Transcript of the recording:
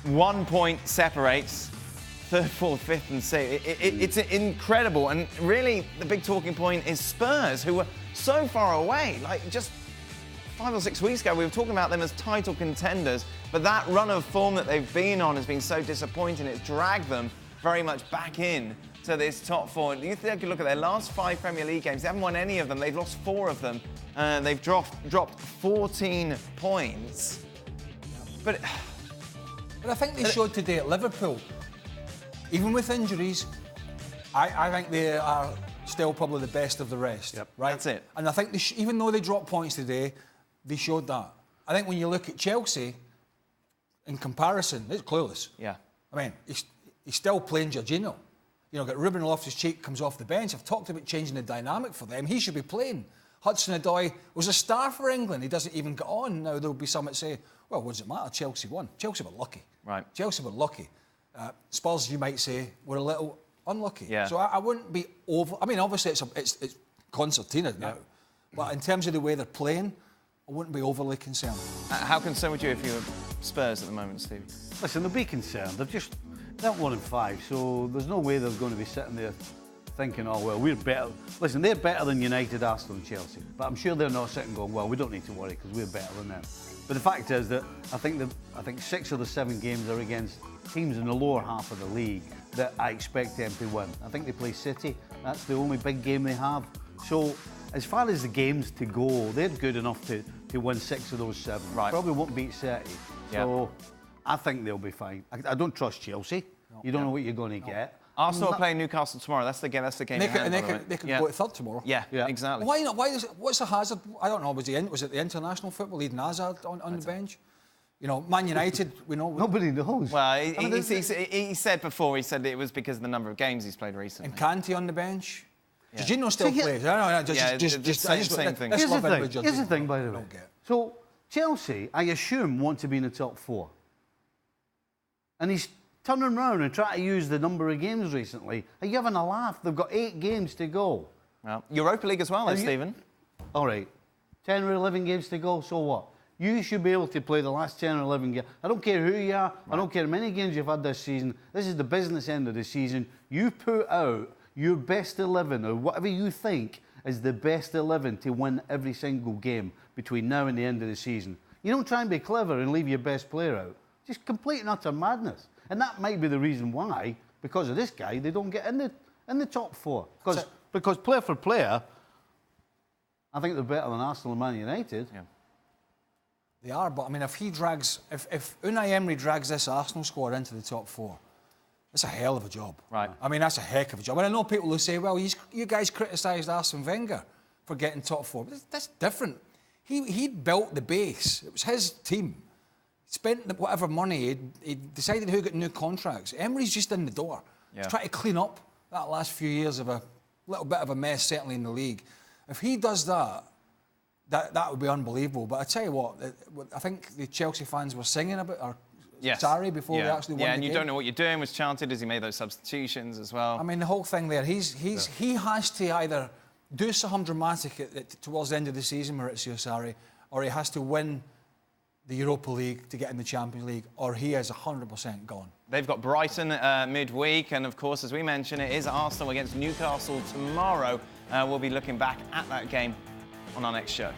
1 point separates third, fourth, fifth, and sixth. It's incredible. And really, the big talking point is Spurs, who were so far away. Like, just 5 or 6 weeks ago, we were talking about them as title contenders, but that run of form that they've been on has been so disappointing. It's dragged them very much back in to this top four. You take a look at their last 5 Premier League games. They haven't won any of them. They've lost 4 of them. They've dropped 14 points. But I think they showed today at Liverpool, even with injuries, I think they are still probably the best of the rest. Yep, right? that's it. And I think even though they dropped points today, they showed that. I think when you look at Chelsea, in comparison, it's clueless. Yeah. I mean, he's still playing Jorginho. You know, got Ruben Loftus-Cheek comes off the bench. I've talked about changing the dynamic for them. He should be playing. Hudson-Odoi was a star for England. He doesn't even get on. Now, there'll be some that say, well, what does it matter? Chelsea won. Chelsea were lucky. Right. Chelsea were lucky. Spurs, you might say, were a little unlucky. Yeah. So I wouldn't be over... I mean, obviously, it's concertina now. Yeah. But in terms of the way they're playing, I wouldn't be overly concerned. How concerned would you if you were Spurs at the moment, Steve? Listen, they'll be concerned. They're 1-5, so there's no way they're going to be sitting there thinking, oh, well, we're better. Listen, they're better than United, Arsenal and Chelsea. But I'm sure they're not sitting going, well, we don't need to worry because we're better than them. But the fact is that I think 6 of the 7 games are against teams in the lower half of the league that I expect them to win. I think they play City. That's the only big game they have. So as far as the games to go, they're good enough to win 6 of those 7. Right. Probably won't beat City. So I think they'll be fine. I don't trust Chelsea. No. You don't know what you're going to get. Arsenal are playing Newcastle tomorrow. That's the game. They could go to third tomorrow. Yeah, exactly. Why not? What's the hazard? I don't know. Was it the international football leading Hazard on the bench? You know, Man United. We know nobody knows. Well, he said before. He said it was because of the number of games he's played recently. And Kanté on the bench. Jorginho still plays. Just same thing. Here's the thing, by the way. So Chelsea, I assume, want to be in the top 4, and he's turning around and trying to use the number of games recently. Are you having a laugh? They've got 8 games to go. Well, Europa League as well, Stephen. All right, 10 or 11 games to go. So what? You should be able to play the last 10 or 11 games. I don't care who you are. Right. I don't care how many games you've had this season. This is the business end of the season. You put out your best 11 or whatever you think is the best 11 to win every single game between now and the end of the season. You don't try and be clever and leave your best player out. Just complete and utter madness. And that might be the reason why, because of this guy, they don't get in the top 4. Because player for player, I think they're better than Arsenal and Man United. Yeah. They are, but I mean, if Unai Emery drags this Arsenal squad into the top 4, it's a hell of a job. Right. I mean, that's a heck of a job. And I know people who say, well, you guys criticised Arsene Wenger for getting top 4. But that's different. He built the base. It was his team. Spent whatever money, he decided who got new contracts. Emery's just in the door. He's trying to clean up that last few years of a little bit of a mess, certainly in the league. If he does that would be unbelievable. But I tell you what, I think the Chelsea fans were singing about sorry before they actually won the game. And you don't know what you're doing was chanted as he made those substitutions as well. I mean, the whole thing there, he has to either do something dramatic towards the end of the season, Maurizio Sarri, or he has to win the Europa League to get in the Champions League, or he is 100% gone. They've got Brighton midweek, and of course, as we mentioned, it is Arsenal against Newcastle tomorrow. We'll be looking back at that game on our next show.